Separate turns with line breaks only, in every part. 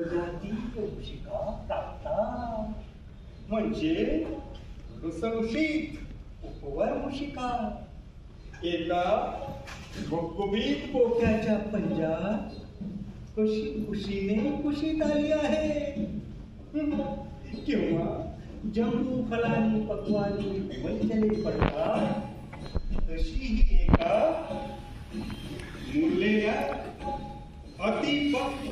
उपजातीय उशिका प्राप्ता म्हणजे रुसंशीत उपवर्मुशिका एका गुबगुबीत पोक्याच्या पंजात कशी खुशीने कुशीत आली आहे किंवा जंगू फलानी पक्वानी वंचले पडतात तशी ही एका मुरलेल्या अतिपक्व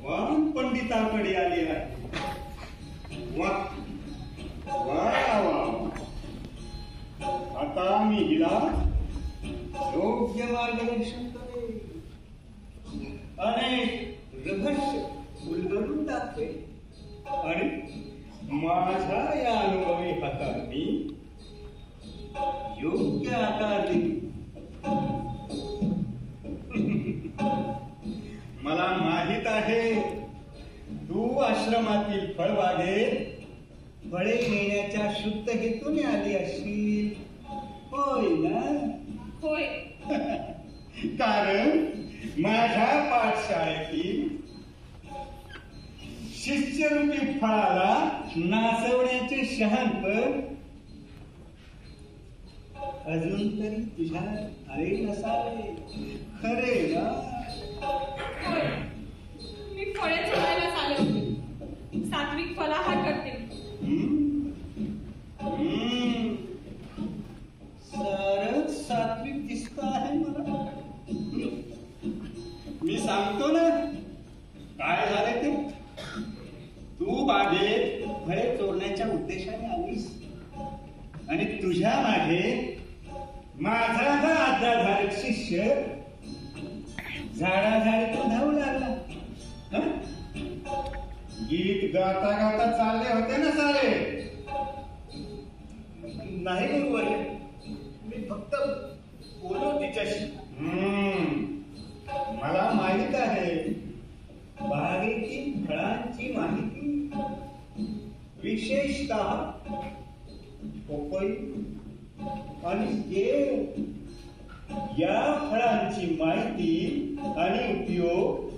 वाम पंडिताकडे आली आहे वा वा वा आता मी हिला योग्य मार्गदर्शन करेन अनेक रहस्य उलगडून टाकते आणि माझ्या या अनुभवी हातांनी योग्य आकार देईल मला माहित आहे तू आश्रमातील फळबागेत फळे नेण्याच्या शुद्ध हेतूने आली असशील होय ना
होय
कारण माझ्या पाठशाळेतील शिष्यरूपी फळाला नाचवण्याचे शहाणपण अजून तरी तुझ्या आले नसावे खरे ना
होय मी फळे चोरायलाच आले होते सात्विक फलाहार करते
सरच सात्विक दिसत आहे मला मी सांगतो ना काय झाले ते तू बागेत फळे चोरण्याच्या उद्देशाने आलीस आणि तुझ्या मागे माझा हा आज्ञाधारक शिष्य झाडाझाडीतून धावू लागला गीत गाता गाता चालले होते ना सारे
नाही गुरुवर्य मी फक्त बोललो तिच्याशी
मला माहित आहे बागेतील फळांची माहिती विशेषतः पपई आणि केळ या फळांची माहिती आणि उपयोग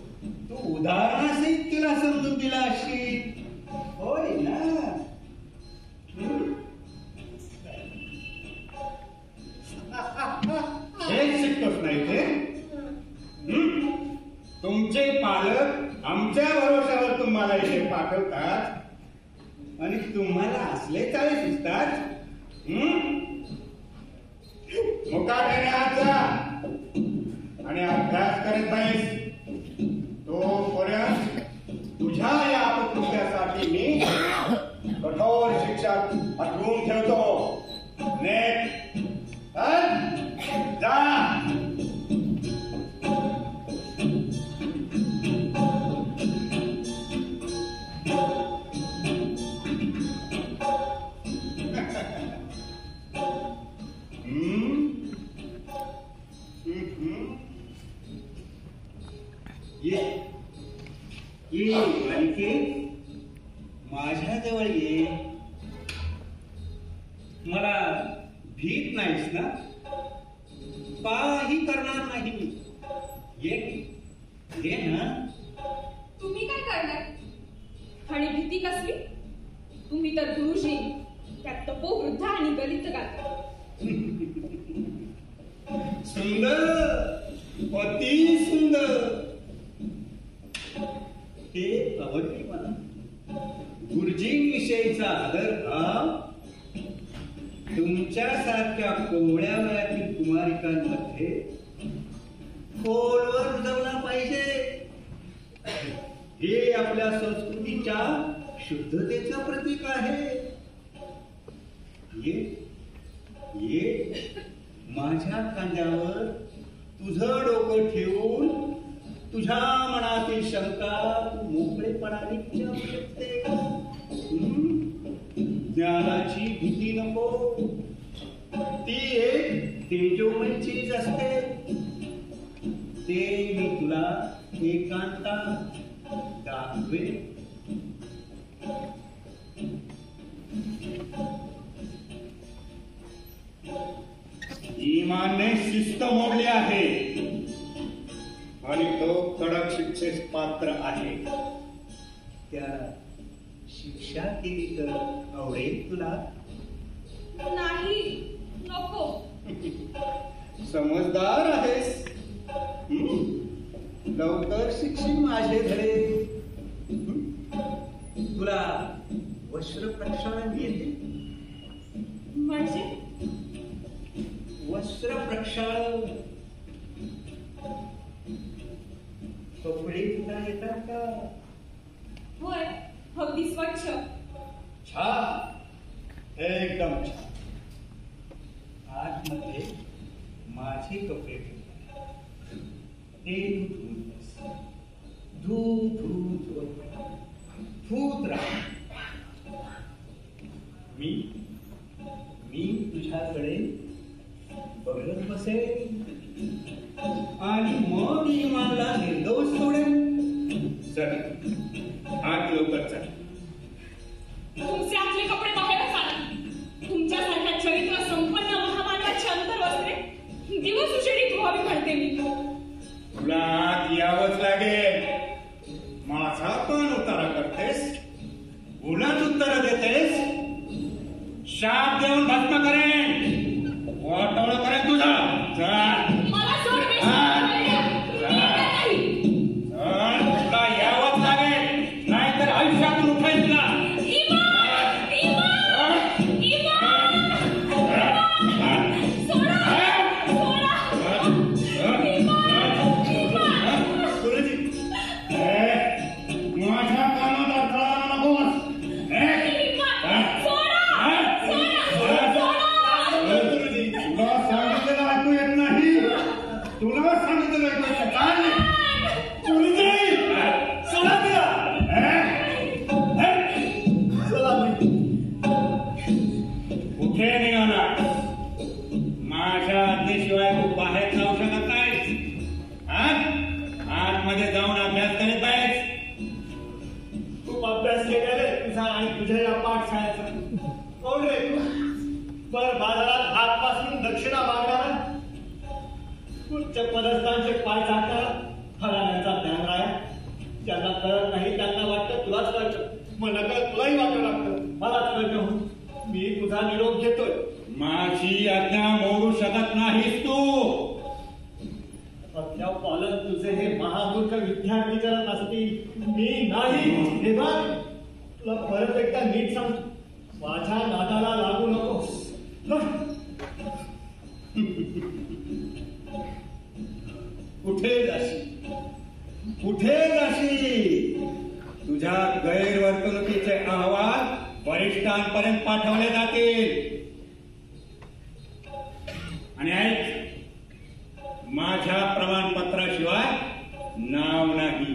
तू उदाहरणासहित तिला समजून दिला असशील होय ना हे शिकतोच नाही ते तुमचे पालक आमच्या भरोशावर तुम्हाला इथे पाठवतात आणि तुम्हाला असले चाळे सुचतात मुकाट्याने आत जा आणि अभ्यास करत नाहीस तोपर्यंत तुझ्या या अपकृत्यासाठी मी कठोर शिक्षा पाठवून ठेवतो नेट जा ये बालिके माझ्या जवळ ये मला भीत नाहीस ना काही करणार नाही मी ये ना
तुम्ही काय करणार आणि भीती कसली तुम्ही तर गुरुजी त्यात तपोवृद्ध आणि गलित गाता
सुंदर अति सुंदर हे आवडले मला गुरुजींविषयीचा आदर भाव तुमच्यासारख्या कोवळ्या वयातील कुमारिकांमध्ये खोलवर रुजवला पाहिजे हे आपल्या संस्कृतीच्या शुद्धतेचं प्रतीक आहे ये माझ्या खांद्यावर तुझं डोकं ठेवून तुझ्या मनातील शंका मोकळेपणाने विचारू शकते ज्ञानाची भीती नको ती एक तेजोमय चीज असते ते मी तुला एकांतात दाखवेन इमानने शिस्त मोडली आहे आणि तो कडक शिक्षा विशेष पात्र आहे. त्या शिक्षा केली तर आवडेल तुला?
नाही, नको.
समजदार आहेस. लवकर शिक्षण माझे धडे. तुला वस्त्र प्रक्षालन येते?
म्हणजे
वस्त्र प्रक्षालन कपडे तुला येतात का?
होय, अगदी स्वच्छ.
छान, एकदम छान. आतमध्ये माझे कपडे ते धूत फूत राहा. मी तुझ्याकडे बघत बसेन आणि मग इमानला निर्दोष सोडेन. चल, आत लवकर चल.
तुमचे आतले कपडे बाहेरच आणा. तुमच्यासारख्या चरित्र संपन्न महामानवाची अंतर्वस्त्रे दिवस उजेडी धुवावी म्हणते मी.
तुला आत यावंच लागेल. माझा पण उतारा करतेस, उलट उत्तर देतेस. शाप देऊन भस्म करेन, वाटोळ करेन तुझा. चल,
मला सोड.
तुला यावंच लागेल, नाहीतर आयुष्यातून उठेल तुला.
पदस्थानचे पाय चाकणार हराण्याचा ज्ञान राया. ज्यांना कळत नाही त्यांना वाटतं तुलाच कळतं, मग नकळत तुलाही वाटू लागतं मलाच कळतं. मी तुझा निरोप घेतोय.
माझी आज्ञा मोडू शकत नाहीस तू.
सध्या पालक तुझे हे महामूर्ख विद्यार्थी करत असतील, मी नाही. हे बघ, तुला परत एकदा नीट सांगतो, माझ्या नादाला लागू नकोस.
कुठे जाशील? कुठे जाशील? तुझ्या गैरवर्तणुकीचे अहवाल वरिष्ठांपर्यंत पाठवले जातील. आणि ऐक, माझ्या प्रमाणपत्राशिवाय नाव नाही,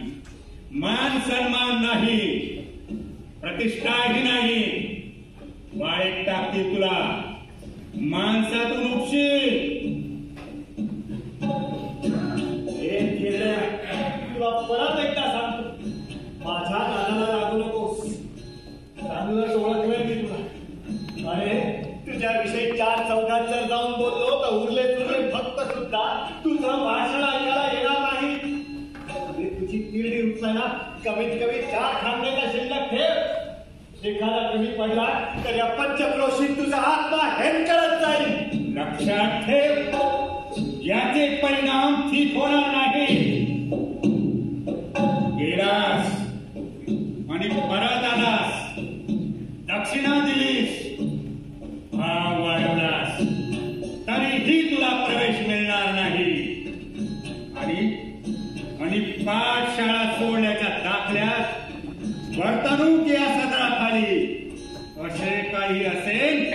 मान सन्मान नाही, प्रतिष्ठाही नाही. वाळीत टाकतील तुला, माणसातून उपशील.
तुला परत एकदा सांगतो, माझ्या नादाला लागू नकोस. चांगलंच ओळखलंय मी तुला. अरे, तुझ्याविषयी 4 चौघात जर जाऊन बोललो तर उरले तुझे भक्त सुद्धा तुझं भाषण ऐकायला येणार नाही. तुझी तिरडी उचलायला कमीत कमी 4 खांद्याचा शिल्लक ठेव. एखादा कमी पडला तर या पंचक्रोशीत तुझा आत्मा हेमकळत जाईल.
लक्षात ठेव, याचे परिणाम ठीक होणार नाही. गेलास आणि परत आलास, दक्षिणा दिलीस, भाव वाढवलास, तरीही तुला प्रवेश मिळणार नाही. आणि पाठशाळा सोडण्याच्या दाखल्यात वर्तणूक या सदराखाली असे काही असेल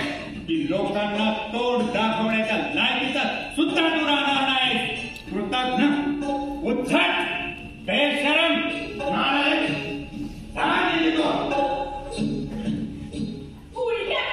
की लोकांना तोड दाखवण्याच्या लायकीचा सुद्धा तू राहणार नाही. कृतज्ञ